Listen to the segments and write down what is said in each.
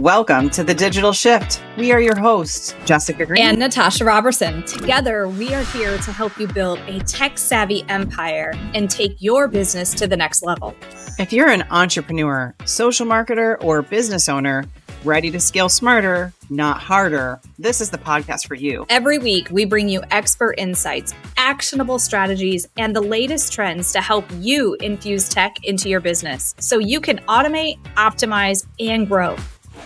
Welcome to The Digital Shift. We are your hosts, Jessica Green and Natasha Robertson. Together, we are here to help you build a tech-savvy empire and take your business to the next level. If you're an entrepreneur, social marketer, or business owner, ready to scale smarter, not harder, this is the podcast for you. Every week, we bring you expert insights, actionable strategies, and the latest trends to help you infuse tech into your business so you can automate, optimize, and grow.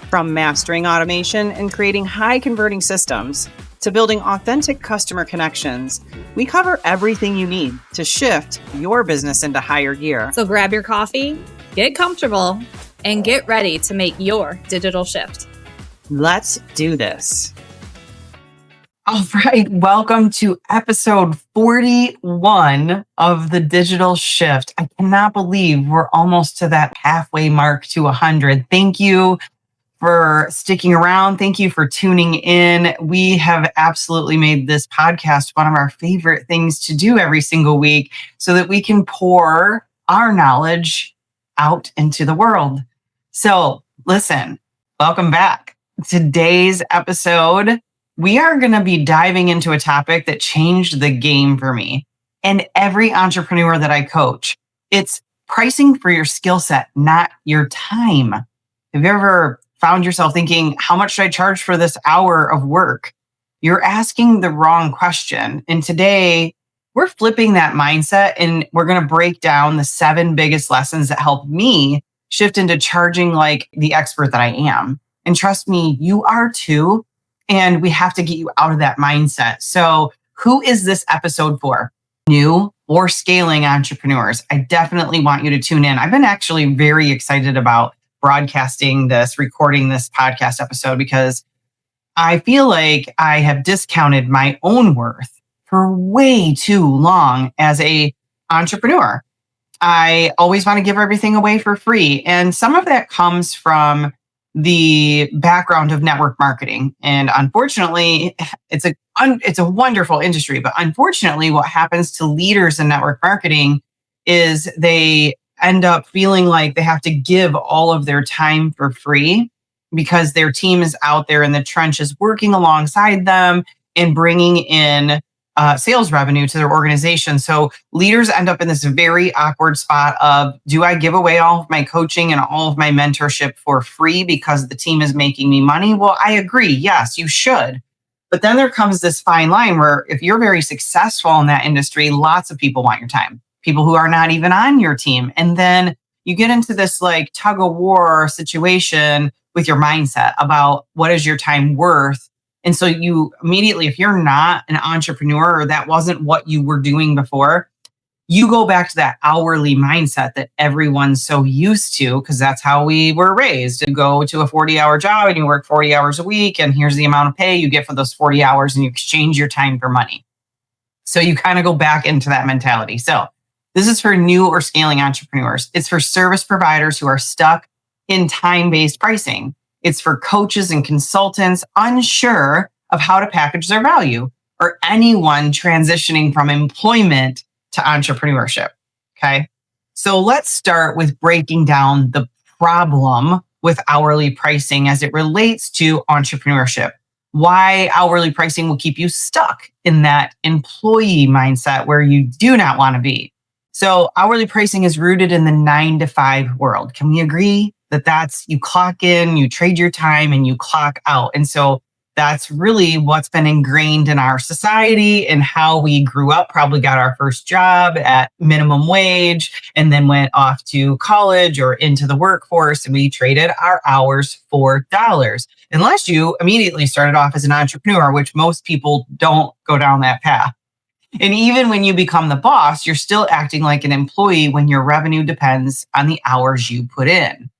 From mastering automation and creating high-converting systems to building authentic customer connections, we cover everything you need to shift your business into higher gear. So grab your coffee, get comfortable, and get ready to make your digital shift. Let's do this. All right, welcome to episode 41 of The Digital Shift. I cannot believe we're almost to that halfway mark to 100. Thank you for sticking around. Thank you for tuning in. We have absolutely made this podcast one of our favorite things to do every single week so that we can pour our knowledge out into the world. So listen, welcome back. Today's episode, we are going to be diving into a topic that changed the game for me and every entrepreneur that I coach. It's pricing for your skill set, not your time. Have you ever found yourself thinking, how much should I charge for this hour of work? You're asking the wrong question. And today we're flipping that mindset and we're going to break down the 7 biggest lessons that helped me shift into charging like the expert that I am. And trust me, you are too. And we have to get you out of that mindset. So who is this episode for? New or scaling entrepreneurs? I definitely want you to tune in. I've been actually very excited about broadcasting this, recording this podcast episode, because I feel like I have discounted my own worth for way too long as a entrepreneur. I always want to give everything away for free. And some of that comes from the background of network marketing. And unfortunately, it's a wonderful industry. But unfortunately, what happens to leaders in network marketing is they end up feeling like they have to give all of their time for free because their team is out there in the trenches working alongside them and bringing in sales revenue to their organization. So leaders end up in this very awkward spot of, do I give away all of my coaching and all of my mentorship for free because the team is making me money? Well, I agree. Yes, you should. But then there comes this fine line where if you're very successful in that industry, lots of people want your time. People who are not even on your team. And then you get into this like tug of war situation with your mindset about what is your time worth. And so you immediately, if you're not an entrepreneur or that wasn't what you were doing before, you go back to that hourly mindset that everyone's so used to, because that's how we were raised. To go to a 40-hour job and you work 40 hours a week, and here's the amount of pay you get for those 40 hours, and you exchange your time for money. So you kind of go back into that mentality. So this is for new or scaling entrepreneurs. It's for service providers who are stuck in time-based pricing. It's for coaches and consultants unsure of how to package their value, or anyone transitioning from employment to entrepreneurship. Okay. So let's start with breaking down the problem with hourly pricing as it relates to entrepreneurship. Why hourly pricing will keep you stuck in that employee mindset where you do not want to be. So hourly pricing is rooted in the 9-to-5 world. Can we agree that that's, you clock in, you trade your time, and you clock out? And so that's really what's been ingrained in our society and how we grew up, probably got our first job at minimum wage and then went off to college or into the workforce, and we traded our hours for dollars. Unless you immediately started off as an entrepreneur, which most people don't go down that path. And even when you become the boss, you're still acting like an employee when your revenue depends on the hours you put in.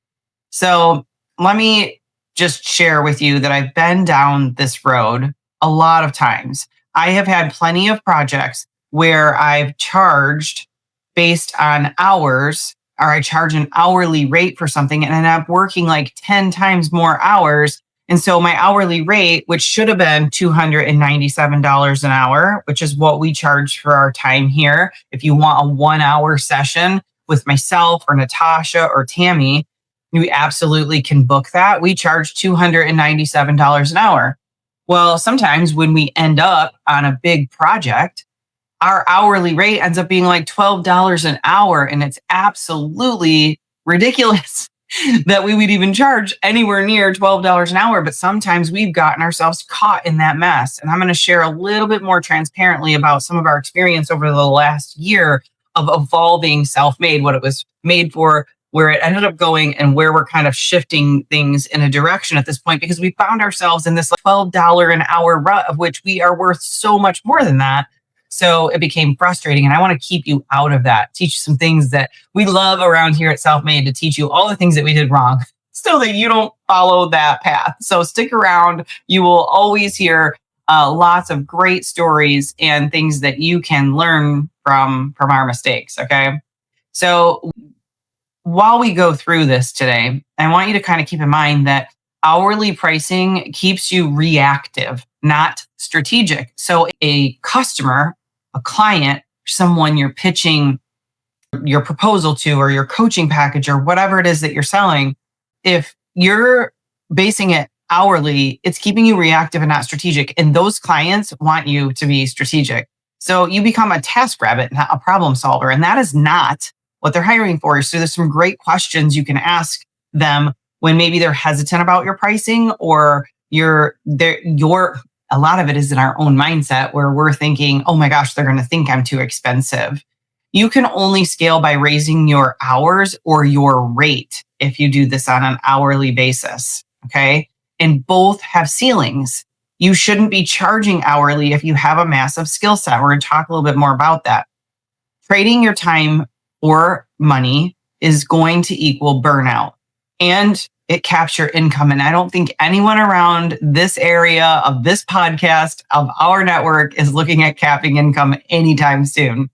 So let me just share with you that I've been down this road a lot of times. I have had plenty of projects where I've charged based on hours, or I charge an hourly rate for something and end up working like 10 times more hours. And so my hourly rate, which should have been $297 an hour, which is what we charge for our time here. If you want a 1-hour session with myself or Natasha or Tammy, We absolutely can book that. We charge $297 an hour. Well, sometimes when we end up on a big project, our hourly rate ends up being like $12 an hour. And it's absolutely ridiculous that we would even charge anywhere near $12 an hour. But sometimes we've gotten ourselves caught in that mess. And I'm going to share a little bit more transparently about some of our experience over the last year of evolving Self-Made, what it was made for, where it ended up going, and where we're kind of shifting things in a direction at this point, because we found ourselves in this $12 an hour rut, of which we are worth so much more than that. So it became frustrating. And I want to keep you out of that, teach you some things that we love around here at Self-Made, to teach you all the things that we did wrong so that you don't follow that path. So stick around. You will always hear lots of great stories and things that you can learn from our mistakes. Okay. So while we go through this today, I want you to kind of keep in mind that hourly pricing keeps you reactive, not strategic. So a customer, a client, someone you're pitching your proposal to, or your coaching package, or whatever it is that you're selling, if you're basing it hourly, it's keeping you reactive and not strategic. And those clients want you to be strategic. So you become a task rabbit, not a problem solver. And that is not what they're hiring for. So there's some great questions you can ask them when maybe they're hesitant about your pricing, or a lot of it is in our own mindset where we're thinking, oh my gosh, they're going to think I'm too expensive. You can only scale by raising your hours or your rate if you do this on an hourly basis. Okay. And both have ceilings. You shouldn't be charging hourly if you have a massive skill set. We're going to talk a little bit more about that. Trading your time or money is going to equal burnout, and it caps your income. And I don't think anyone around this area of this podcast, of our network, is looking at capping income anytime soon.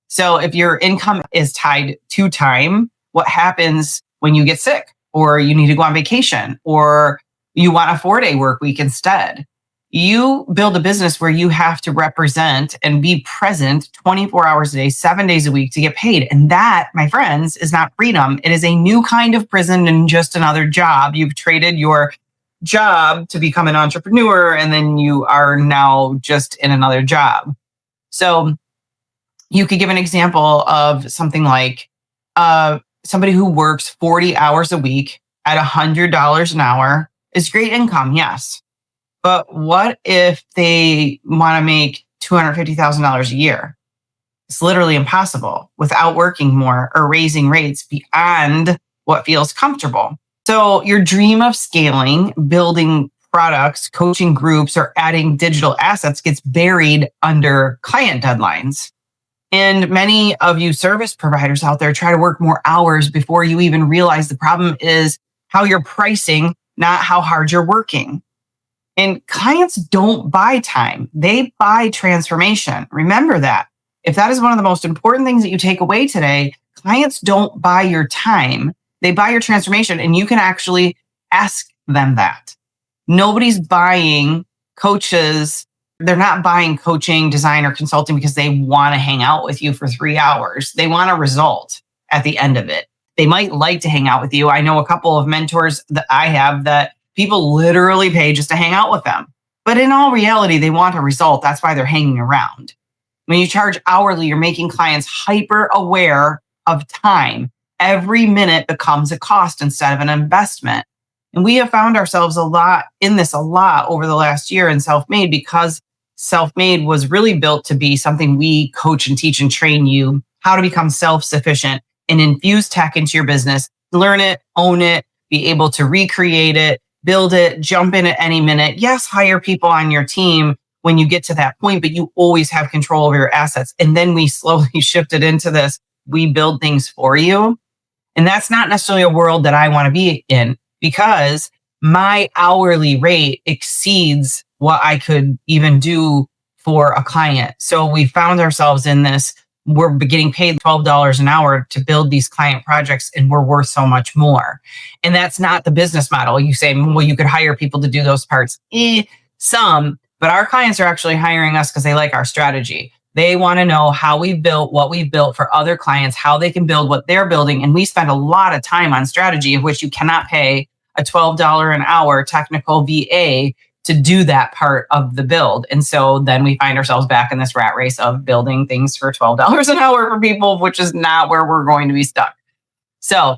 So if your income is tied to time, what happens when you get sick, or you need to go on vacation, or you want a 4-day work week instead? You build a business where you have to represent and be present 24 hours a day, 7 days a week to get paid. And that, my friends, is not freedom. It is a new kind of prison and just another job. You've traded your job to become an entrepreneur, and then you are now just in another job. So you could give an example of something like somebody who works 40 hours a week at $100 an hour is great income, yes. But what if they want to make $250,000 a year? It's literally impossible without working more or raising rates beyond what feels comfortable. So your dream of scaling, building products, coaching groups, or adding digital assets gets buried under client deadlines. And many of you service providers out there try to work more hours before you even realize the problem is how you're pricing, not how hard you're working. And clients don't buy time. They buy transformation. Remember that. If that is one of the most important things that you take away today, clients don't buy your time. They buy your transformation, and you can actually ask them that. Nobody's buying coaches. They're not buying coaching, design, or consulting because they want to hang out with you for 3 hours. They want a result at the end of it. They might like to hang out with you. I know a couple of mentors that I have that people literally pay just to hang out with them. But in all reality, they want a result. That's why they're hanging around. When you charge hourly, you're making clients hyper aware of time. Every minute becomes a cost instead of an investment. And we have found ourselves a lot over the last year in Self-Made, because Self-Made was really built to be something we coach and teach and train you how to become self-sufficient and infuse tech into your business, learn it, own it, be able to recreate it, build it, jump in at any minute. Yes, hire people on your team when you get to that point, but you always have control over your assets. And then we slowly shifted into this. We build things for you. And that's not necessarily a world that I want to be in, because my hourly rate exceeds what I could even do for a client. So we found ourselves in this. We're getting paid $12 an hour to build these client projects, and we're worth so much more. And that's not the business model. You say, well, you could hire people to do those parts. Some, but our clients are actually hiring us because they like our strategy. They want to know how we've built what we've built for other clients, how they can build what they're building. And we spend a lot of time on strategy, of which you cannot pay a $12 an hour technical VA to do that part of the build. And so then we find ourselves back in this rat race of building things for $12 an hour for people, which is not where we're going to be stuck. So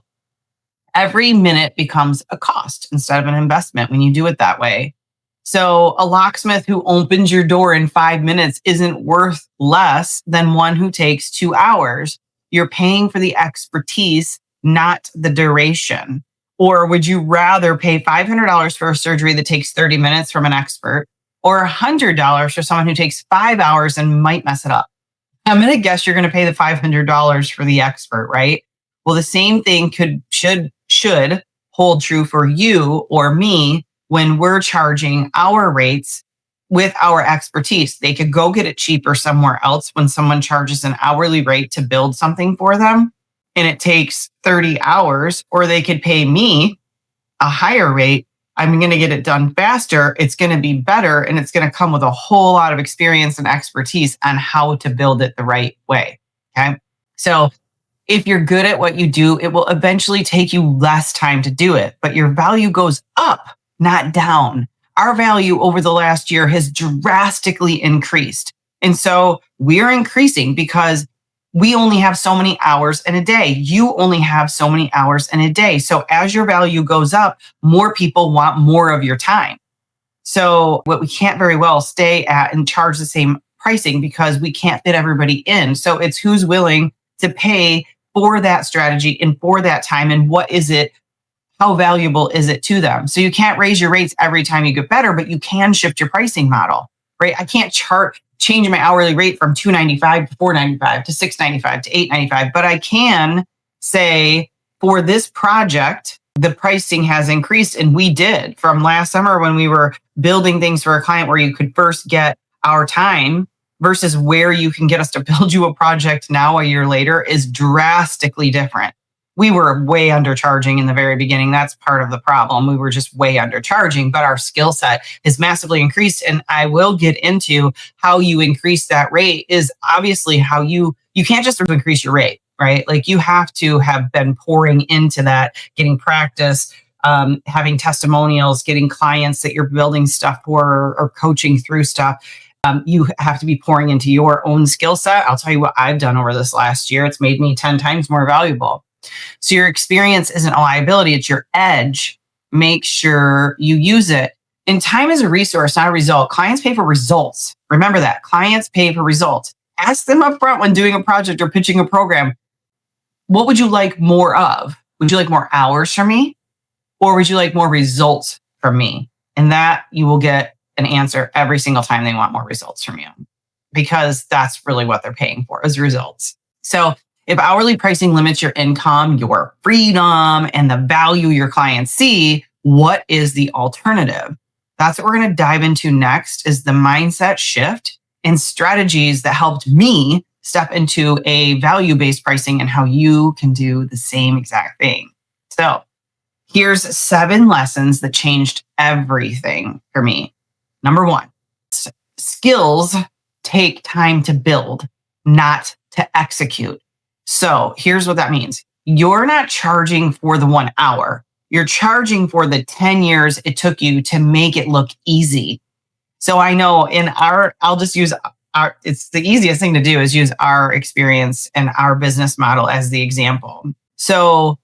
every minute becomes a cost instead of an investment when you do it that way. So a locksmith who opens your door in 5 minutes isn't worth less than one who takes 2 hours. You're paying for the expertise, not the duration. Or would you rather pay $500 for a surgery that takes 30 minutes from an expert, or $100 for someone who takes 5 hours and might mess it up? I'm going to guess you're going to pay the $500 for the expert, right? Well, the same thing should hold true for you or me when we're charging our rates with our expertise. They could go get it cheaper somewhere else when someone charges an hourly rate to build something for them and it takes 30 hours, or they could pay me a higher rate. I'm going to get it done faster. It's going to be better, and it's going to come with a whole lot of experience and expertise on how to build it the right way. Okay. So if you're good at what you do, it will eventually take you less time to do it, but your value goes up, not down. Our value over the last year has drastically increased. And so we're increasing because we only have so many hours in a day. You only have so many hours in a day. So as your value goes up, more people want more of your time. So what we can't very well stay at and charge the same pricing because we can't fit everybody in. So it's who's willing to pay for that strategy and for that time, and what is it, how valuable is it to them? So you can't raise your rates every time you get better, but you can shift your pricing model, right? I can't change my hourly rate from $295 to $495 to $695 to $895, but I can say for this project, the pricing has increased, and we did from last summer when we were building things for a client where you could first get our time versus where you can get us to build you a project now a year later is drastically different. We were way undercharging in the very beginning. That's part of the problem. We were just way undercharging, but our skill set has massively increased. And I will get into how you increase that rate is obviously how you can't just increase your rate, right? Like you have to have been pouring into that, getting practice, having testimonials, getting clients that you're building stuff for or coaching through stuff. You have to be pouring into your own skill set. I'll tell you what I've done over this last year. It's made me 10 times more valuable. So your experience isn't a liability, it's your edge. Make sure you use it. And time is a resource, not a result. Clients pay for results. Remember that. Clients pay for results. Ask them up front when doing a project or pitching a program, what would you like more of? Would you like more hours from me? Or would you like more results from me? And that you will get an answer every single time they want more results from you, because that's really what they're paying for is results. So if hourly pricing limits your income, your freedom, and the value your clients see, what is the alternative? That's what we're going to dive into next, is the mindset shift and strategies that helped me step into a value-based pricing and how you can do the same exact thing. So here's 7 lessons that changed everything for me. Number 1, skills take time to build, not to execute. So here's what that means. You're not charging for the 1 hour. You're charging for the 10 years it took you to make it look easy. So I know I'll just use it's the easiest thing to do is use our experience and our business model as the example. So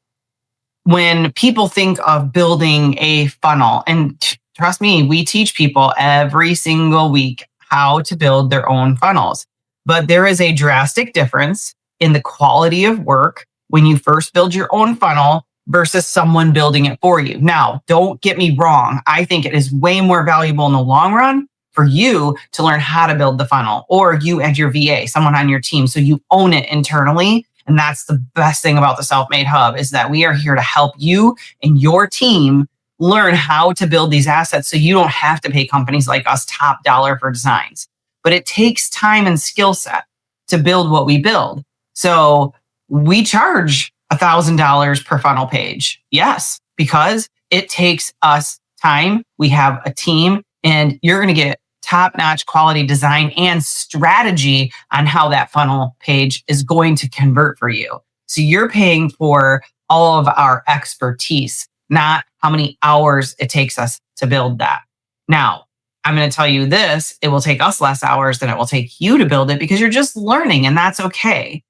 when people think of building a funnel, and trust me, we teach people every single week how to build their own funnels, but there is a drastic difference in the quality of work when you first build your own funnel versus someone building it for you. Now, don't get me wrong. I think it is way more valuable in the long run for you to learn how to build the funnel, or you and your VA, someone on your team, so you own it internally. And that's the best thing about the Self-Made Hub, is that we are here to help you and your team learn how to build these assets so you don't have to pay companies like us top dollar for designs. But it takes time and skill set to build what we build. So we charge $1,000 per funnel page. Yes, because it takes us time. We have a team, and you're going to get top-notch quality design and strategy on how that funnel page is going to convert for you. So you're paying for all of our expertise, not how many hours it takes us to build that. Now, I'm going to tell you this, it will take us less hours than it will take you to build it because you're just learning, and that's okay.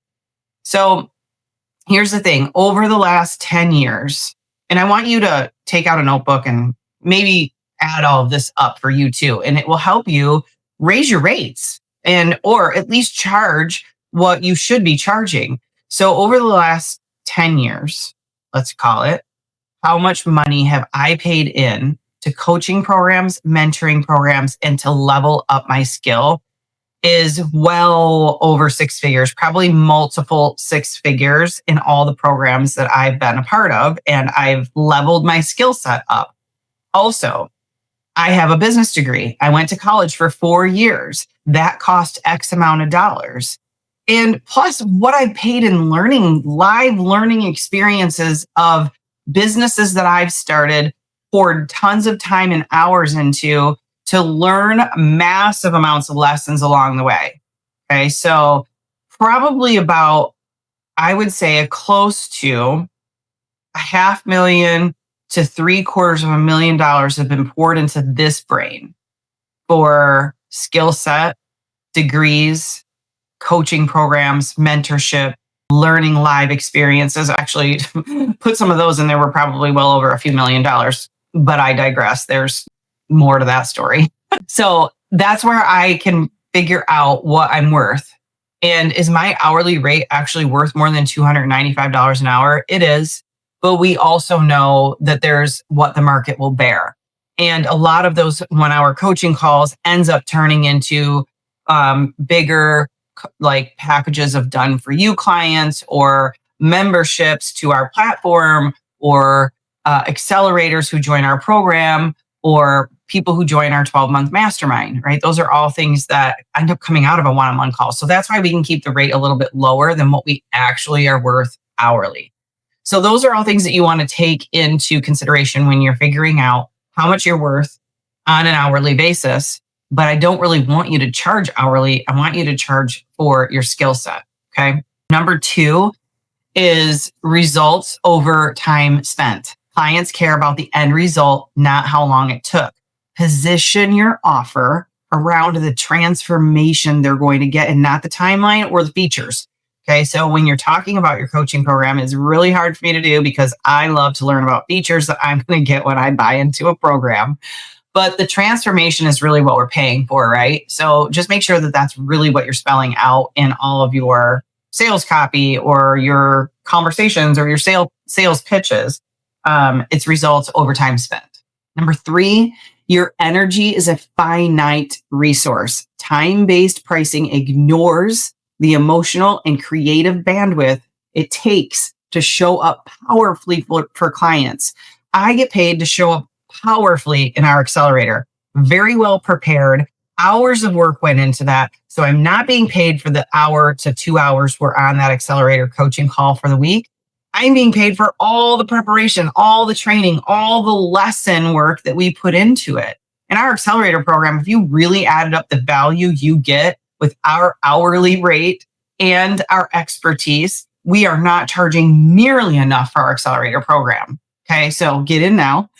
So here's the thing, over the last 10 years, and I want you to take out a notebook and maybe add all of this up for you too, and it will help you raise your rates and or at least charge what you should be charging. So over the last 10 years, let's call it, how much money have I paid in to coaching programs, mentoring programs, and to level up my skill is well over 6 figures, probably multiple 6 figures in all the programs that I've been a part of, and I've leveled my skill set up. Also, I have a business degree. I went to college for 4 years. That cost X amount of dollars. And plus what I paid in live learning experiences of businesses that I've started, poured tons of time and hours into to learn massive amounts of lessons along the way. Okay. So probably about, I would say a close to $500,000 to $750,000 have been poured into this brain for skill set, degrees, coaching programs, mentorship, learning live experiences. Actually, put some of those in there. We're probably well over a few $1,000,000, but I digress. There's more to that story. So that's where I can figure out what I'm worth. And is my hourly rate actually worth more than $295 an hour? It is. But we also know that there's what the market will bear. And a lot of those 1-hour coaching calls ends up turning into bigger like packages of done for you clients or memberships to our platform or accelerators who join our program or people who join our 12-month mastermind, right? Those are all things that end up coming out of a one-on-one call. So that's why we can keep the rate a little bit lower than what we actually are worth hourly. So those are all things that you want to take into consideration when you're figuring out how much you're worth on an hourly basis. But I don't really want you to charge hourly. I want you to charge for your skill set. Okay. Number 2 is results over time spent. Clients care about the end result, not how long it took. Position your offer around the transformation they're going to get and not the timeline or the features. Okay. So when you're talking about your coaching program, it's really hard for me to do because I love to learn about features that I'm going to get when I buy into a program. But the transformation is really what we're paying for, right? So just make sure that that's really what you're spelling out in all of your sales copy or your conversations or your sales pitches. It's results over time spent. Number 3, your energy is a finite resource. Time-based pricing ignores the emotional and creative bandwidth it takes to show up powerfully for clients. I get paid to show up powerfully in our accelerator, very well prepared. Hours of work went into that. So I'm not being paid for the hour to 2 hours we're on that accelerator coaching call for the week. I'm being paid for all the preparation, all the training, all the lesson work that we put into it. In our accelerator program, if you really added up the value you get with our hourly rate and our expertise, we are not charging nearly enough for our accelerator program. Okay, so get in now.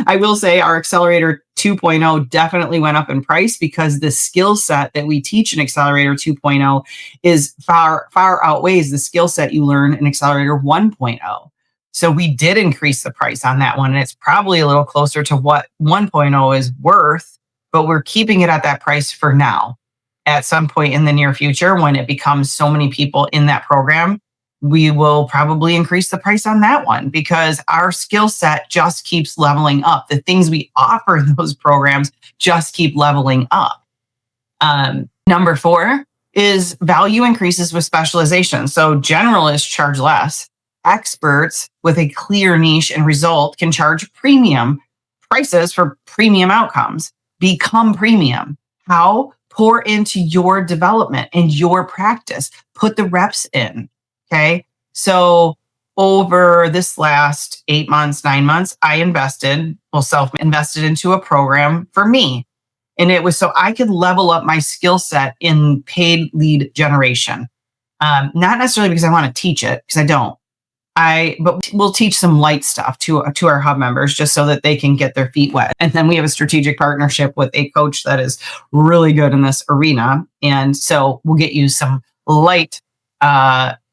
I will say our Accelerator 2.0 definitely went up in price because the skill set that we teach in Accelerator 2.0 is far outweighs the skill set you learn in Accelerator 1.0. So we did increase the price on that one, and it's probably a little closer to what 1.0 is worth, but we're keeping it at that price for now. At some point in the near future, when it becomes so many people in that program, we will probably increase the price on that one because our skill set just keeps leveling up. The things we offer in those programs just keep leveling up. Number 4 is value increases with specialization. So generalists charge less. Experts with a clear niche and result can charge premium prices for premium outcomes. Become premium. How? Pour into your development and your practice. Put the reps in. Okay. So over this last 8 months, 9 months, I self-invested into a program for me. And it was so I could level up my skill set in paid lead generation. Not necessarily because I want to teach it, because I don't. But we'll teach some light stuff to our hub members just so that they can get their feet wet. And then we have a strategic partnership with a coach that is really good in this arena. And so we'll get you some light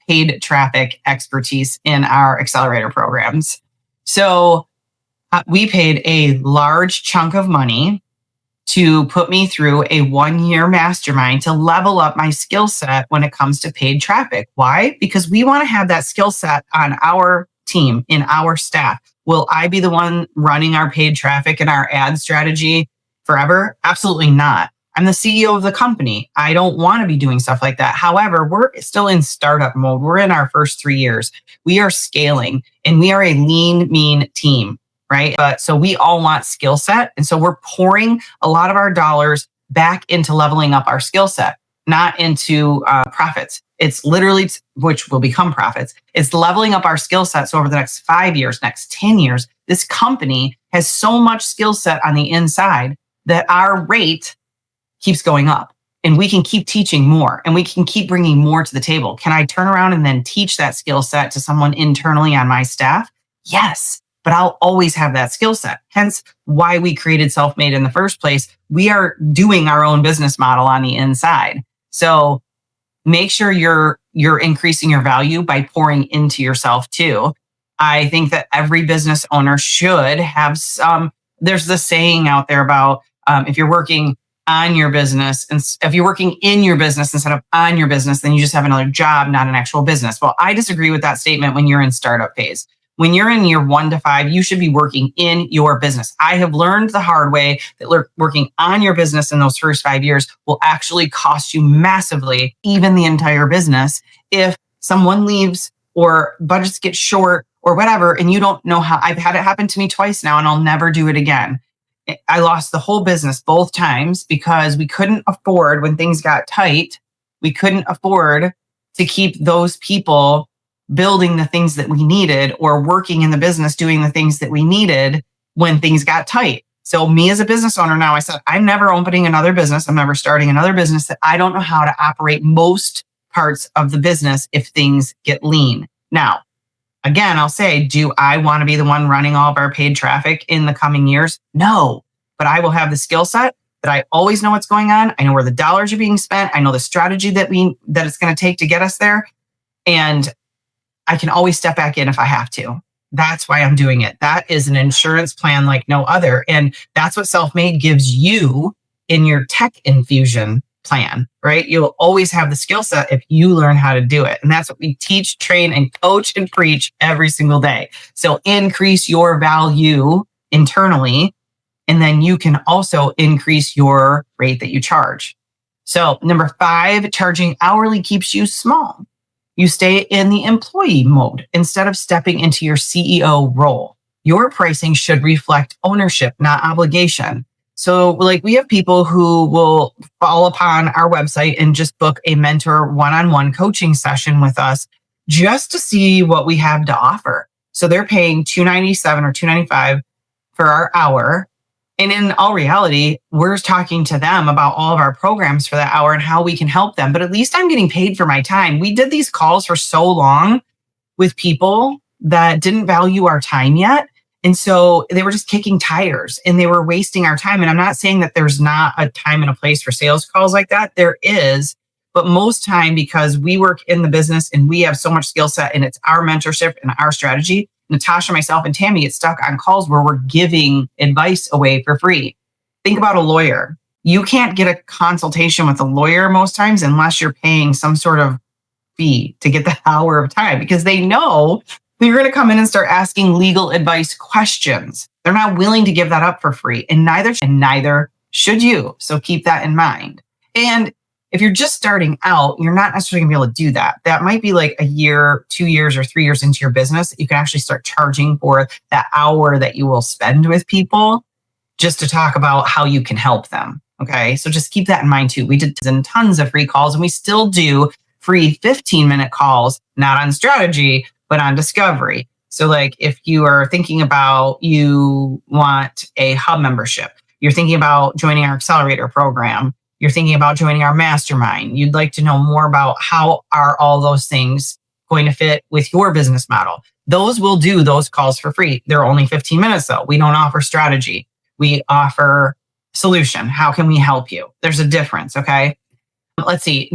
paid traffic expertise in our accelerator programs. So we paid a large chunk of money to put me through a 1-year mastermind to level up my skill set when it comes to paid traffic. Why? Because we want to have that skill set on our team, in our staff. Will I be the one running our paid traffic and our ad strategy forever? Absolutely not. I'm the CEO of the company. I don't want to be doing stuff like that. However, we're still in startup mode. We're in our first 3 years. We are scaling and we are a lean, mean team. Right. But so we all want skill set. And so we're pouring a lot of our dollars back into leveling up our skill set, not into profits. It's literally, which will become profits. It's leveling up our skill set. So over the next 5 years, next 10 years, this company has so much skill set on the inside that our rate keeps going up and we can keep teaching more and we can keep bringing more to the table. Can I turn around and then teach that skill set to someone internally on my staff? Yes. But I'll always have that skill set. Hence why we created Self-Made in the first place. We are doing our own business model on the inside. So make sure you're increasing your value by pouring into yourself too. I think that every business owner should have some, there's this saying out there about if you're working on your business, and if you're working in your business instead of on your business, then you just have another job, not an actual business. Well, I disagree with that statement when you're in startup phase. When you're in year 1 to 5, you should be working in your business. I have learned the hard way that working on your business in those first 5 years will actually cost you massively, even the entire business, if someone leaves or budgets get short or whatever, and you don't know how. I've had it happen to me twice now, and I'll never do it again. I lost the whole business both times because we couldn't afford, when things got tight, we couldn't afford to keep those people building the things that we needed or working in the business, doing the things that we needed when things got tight. So me as a business owner now, I said, I'm never opening another business. I'm never starting another business that I don't know how to operate most parts of the business if things get lean. Now, again, I'll say, do I want to be the one running all of our paid traffic in the coming years? No, but I will have the skill set that I always know what's going on. I know where the dollars are being spent. I know the strategy that it's going to take to get us there. And I can always step back in if I have to. That's why I'm doing it. That is an insurance plan like no other. And that's what Self-Made gives you in your tech infusion plan, right? You'll always have the skill set if you learn how to do it. And that's what we teach, train, and coach and preach every single day. So increase your value internally, and then you can also increase your rate that you charge. So number 5, charging hourly keeps you small. You stay in the employee mode instead of stepping into your CEO role. Your pricing should reflect ownership, not obligation. So like we have people who will fall upon our website and just book a mentor one-on-one coaching session with us just to see what we have to offer. So they're paying $297 or $295 for our hour. And in all reality, we're talking to them about all of our programs for that hour and how we can help them. But at least I'm getting paid for my time. We did these calls for so long with people that didn't value our time yet. And so they were just kicking tires and they were wasting our time. And I'm not saying that there's not a time and a place for sales calls like that. There is. But most time, because we work in the business and we have so much skill set and it's our mentorship and our strategy, Natasha, myself, and Tammy get stuck on calls where we're giving advice away for free. Think about a lawyer. You can't get a consultation with a lawyer most times unless you're paying some sort of fee to get the hour of time, because they know that you're going to come in and start asking legal advice questions. They're not willing to give that up for free, and neither should you. So keep that in mind. And if you're just starting out, you're not necessarily gonna be able to do that. That might be like a year, 2 years, or 3 years into your business. You can actually start charging for that hour that you will spend with people just to talk about how you can help them. Okay. So just keep that in mind too. We did tons of free calls, and we still do free 15-minute calls, not on strategy, but on discovery. So like if you are thinking about, you want a hub membership, You're thinking about joining our accelerator program. You're thinking about joining our mastermind. You'd like to know more about how are all those things going to fit with your business model. Those will do those calls for free. They're only 15 minutes though. We don't offer strategy. We offer solution. How can we help you? There's a difference. Okay. Let's see.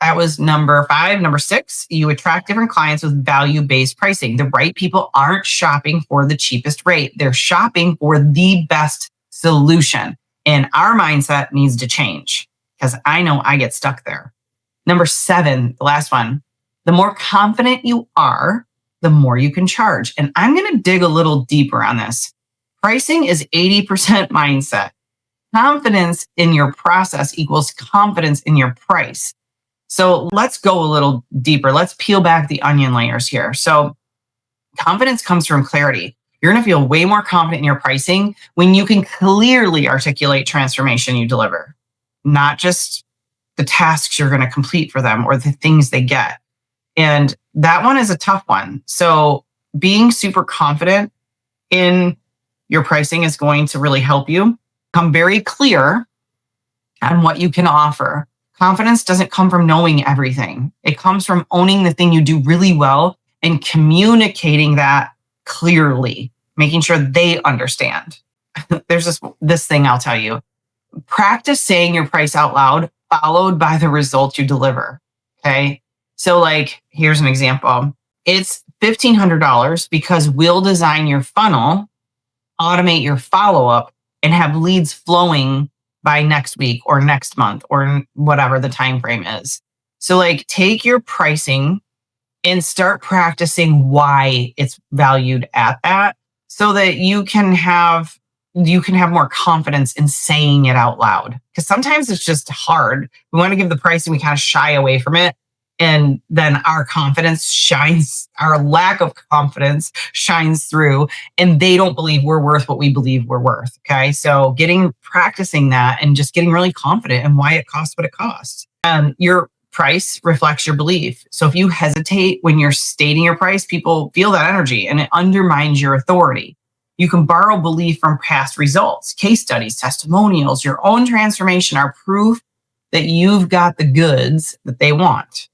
That was number 5. Number 6, you attract different clients with value-based pricing. The right people aren't shopping for the cheapest rate. They're shopping for the best solution. And our mindset needs to change because I know I get stuck there. Number 7, the last one, the more confident you are, the more you can charge. And I'm going to dig a little deeper on this. Pricing is 80% mindset. Confidence in your process equals confidence in your price. So let's go a little deeper. Let's peel back the onion layers here. So confidence comes from clarity. You're going to feel way more confident in your pricing when you can clearly articulate transformation you deliver, not just the tasks you're going to complete for them or the things they get. And that one is a tough one. So being super confident in your pricing is going to really help you become very clear on what you can offer. Confidence doesn't come from knowing everything. It comes from owning the thing you do really well and communicating that clearly, making sure they understand. There's this thing I'll tell you. Practice saying your price out loud, followed by the results you deliver. Okay. So like, here's an example. It's $1,500 because we'll design your funnel, automate your follow-up, and have leads flowing by next week or next month or whatever the time frame is. So like take your pricing and start practicing why it's valued at that so that you can have more confidence in saying it out loud. Because sometimes it's just hard. We want to give the price and we kind of shy away from it. And then our lack of confidence shines through and they don't believe we're worth what we believe we're worth. Okay. So practicing that and just getting really confident in why it costs what it costs. Your price reflects your belief. So if you hesitate when you're stating your price, people feel that energy and it undermines your authority. You can borrow belief from past results, case studies, testimonials. Your own transformation are proof that you've got the goods that they want.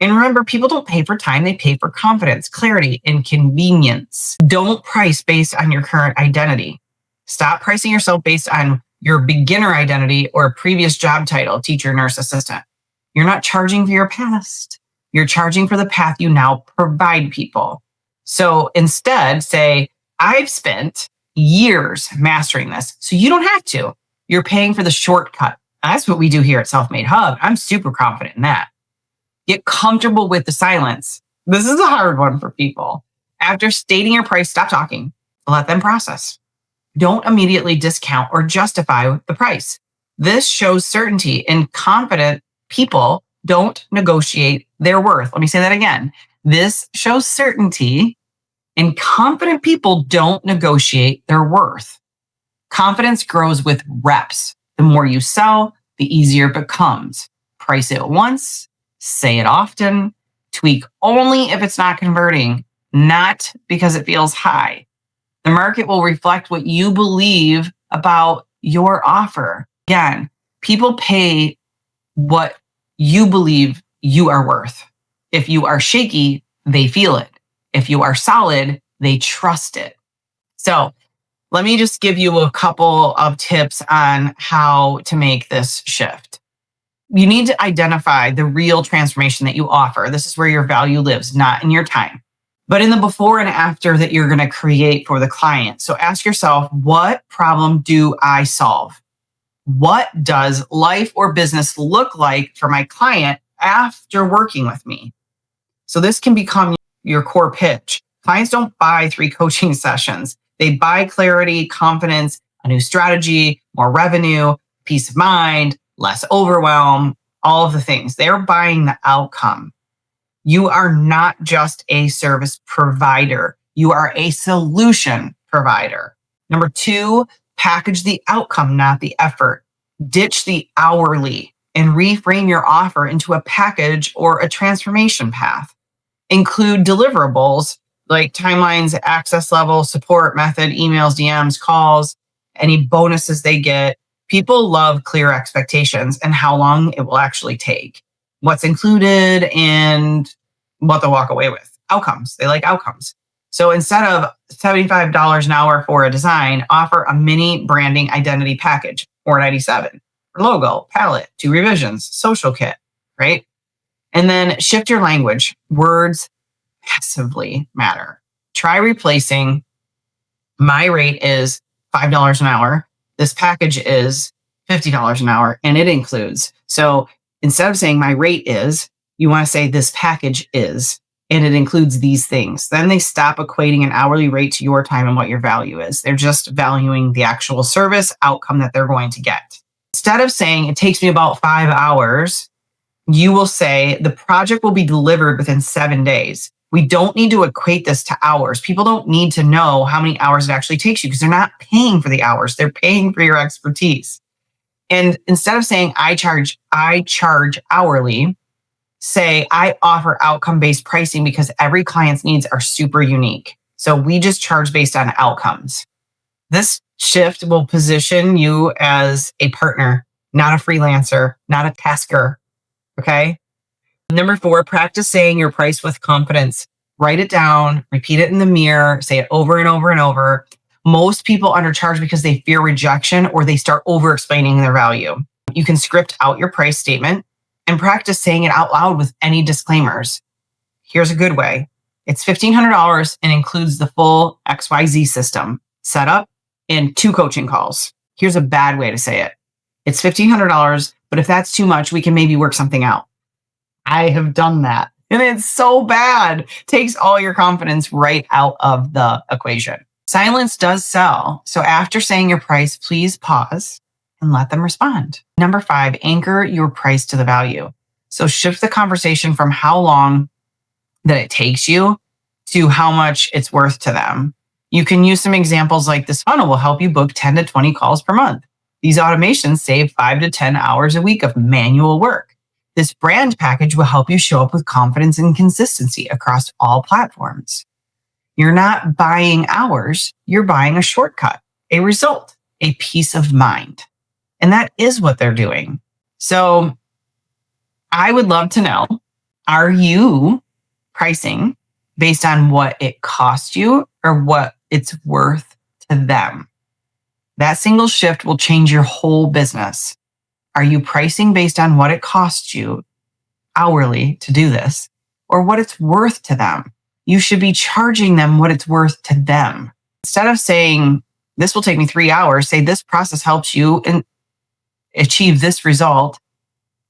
And remember, people don't pay for time. They pay for confidence, clarity, and convenience. Don't price based on your current identity. Stop pricing yourself based on your beginner identity or previous job title, teacher, nurse, assistant. You're not charging for your past. You're charging for the path you now provide people. So instead, say, I've spent years mastering this, so you don't have to. You're paying for the shortcut. That's what we do here at Self-Made Hub. I'm super confident in that. Get comfortable with the silence. This is a hard one for people. After stating your price, stop talking. Let them process. Don't immediately discount or justify the price. This shows certainty, and confident people don't negotiate their worth. Let me say that again. This shows certainty, and confident people don't negotiate their worth. Confidence grows with reps. The more you sell, the easier it becomes. Price it once. Say it often, tweak only if it's not converting, not because it feels high. The market will reflect what you believe about your offer. Again, people pay what you believe you are worth. If you are shaky, they feel it. If you are solid, they trust it. So let me just give you a couple of tips on how to make this shift. You need to identify the real transformation that you offer. This is where your value lives, not in your time, but in the before and after that you're going to create for the client. So ask yourself, what problem do I solve? What does life or business look like for my client after working with me? So this can become your core pitch. Clients don't buy 3 coaching sessions. They buy clarity, confidence, a new strategy, more revenue, peace of mind, less overwhelm, all of the things. They're buying the outcome. You are not just a service provider. You are a solution provider. Number 2, package the outcome, not the effort. Ditch the hourly and reframe your offer into a package or a transformation path. Include deliverables like timelines, access level, support method, emails, DMs, calls, any bonuses they get. People love clear expectations and how long it will actually take, what's included, and what they'll walk away with. Outcomes. They like outcomes. So instead of $75 an hour for a design, offer a mini branding identity package, $497 for logo, palette, 2 revisions, social kit, right? And then shift your language. Words massively matter. Try replacing my rate is $5 an hour. This package is $50 an hour, and it includes. So instead of saying my rate is, you want to say this package is, and it includes these things. Then they stop equating an hourly rate to your time and what your value is. They're just valuing the actual service outcome that they're going to get. Instead of saying it takes me about 5 hours, you will say the project will be delivered within 7 days. We don't need to equate this to hours. People don't need to know how many hours it actually takes you because they're not paying for the hours. They're paying for your expertise. And instead of saying I charge hourly, say I offer outcome-based pricing because every client's needs are super unique. So we just charge based on outcomes. This shift will position you as a partner, not a freelancer, not a tasker. Okay. Number 4, practice saying your price with confidence. Write it down, repeat it in the mirror, say it over and over and over. Most people undercharge because they fear rejection or they start over explaining their value. You can script out your price statement and practice saying it out loud with any disclaimers. Here's a good way. It's $1,500 and includes the full XYZ system, setup, and 2 coaching calls. Here's a bad way to say it. It's $1,500, but if that's too much, we can maybe work something out. I have done that. And it's so bad. Takes all your confidence right out of the equation. Silence does sell. So after saying your price, please pause and let them respond. Number 5, anchor your price to the value. So shift the conversation from how long that it takes you to how much it's worth to them. You can use some examples like this funnel will help you book 10 to 20 calls per month. These automations save 5 to 10 hours a week of manual work. This brand package will help you show up with confidence and consistency across all platforms. You're not buying hours, you're buying a shortcut, a result, a peace of mind. And that is what they're doing. So I would love to know, are you pricing based on what it costs you or what it's worth to them? That single shift will change your whole business. Are you pricing based on what it costs you hourly to do this or what it's worth to them? You should be charging them what it's worth to them. Instead of saying, this will take me 3 hours, say this process helps you achieve this result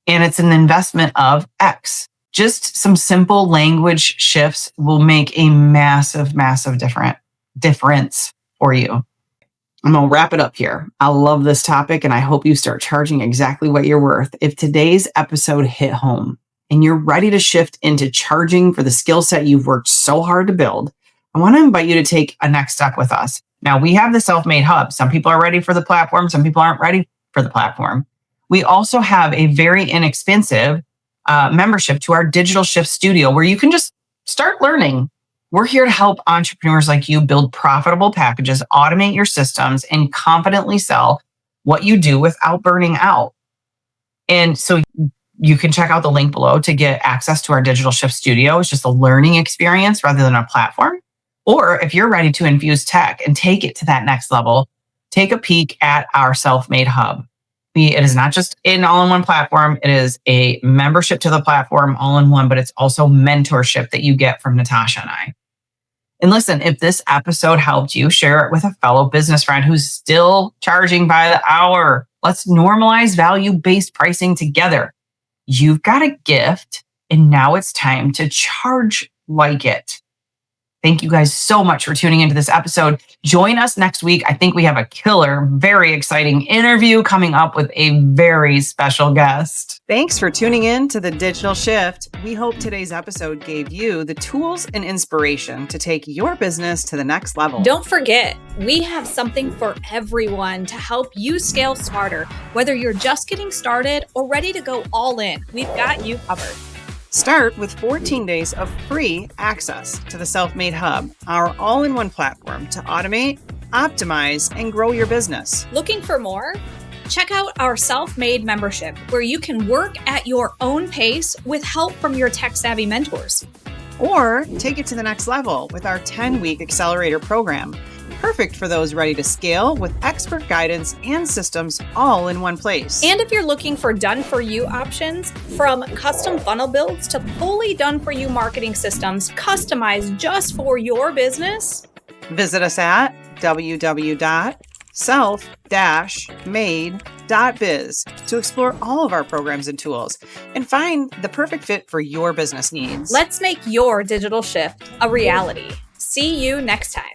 and it's an investment of X. Just some simple language shifts will make a massive, massive difference for you. I'm going to wrap it up here. I love this topic and I hope you start charging exactly what you're worth. If today's episode hit home and you're ready to shift into charging for the skill set you've worked so hard to build, I want to invite you to take a next step with us. Now, we have the Self-Made Hub. Some people are ready for the platform. Some people aren't ready for the platform. We also have a very inexpensive membership to our Digital Shift Studio where you can just start learning. We're here to help entrepreneurs like you build profitable packages, automate your systems, and confidently sell what you do without burning out. And so you can check out the link below to get access to our Digital Shift Studio. It's just a learning experience rather than a platform. Or if you're ready to infuse tech and take it to that next level, take a peek at our Self-Made Hub. It is not just an all-in-one platform. It is a membership to the platform all-in-one, but it's also mentorship that you get from Natasha and I. And listen, if this episode helped you, share it with a fellow business friend who's still charging by the hour. Let's normalize value-based pricing together. You've got a gift, and now it's time to charge like it. Thank you guys so much for tuning into this episode. Join us next week. I think we have a killer, very exciting interview coming up with a very special guest. Thanks for tuning in to The Digital Shift. We hope today's episode gave you the tools and inspiration to take your business to the next level. Don't forget, we have something for everyone to help you scale smarter. Whether you're just getting started or ready to go all in, we've got you covered. Start with 14 days of free access to the Self-Made Hub, our all-in-one platform to automate, optimize, and grow your business. Looking for more? Check out our Self-Made membership, where you can work at your own pace with help from your tech-savvy mentors. Or take it to the next level with our 10-week accelerator program, perfect for those ready to scale with expert guidance and systems all in one place. And if you're looking for done-for-you options, from custom funnel builds to fully done-for-you marketing systems customized just for your business, visit us at www.self-made.biz to explore all of our programs and tools and find the perfect fit for your business needs. Let's make your digital shift a reality. See you next time.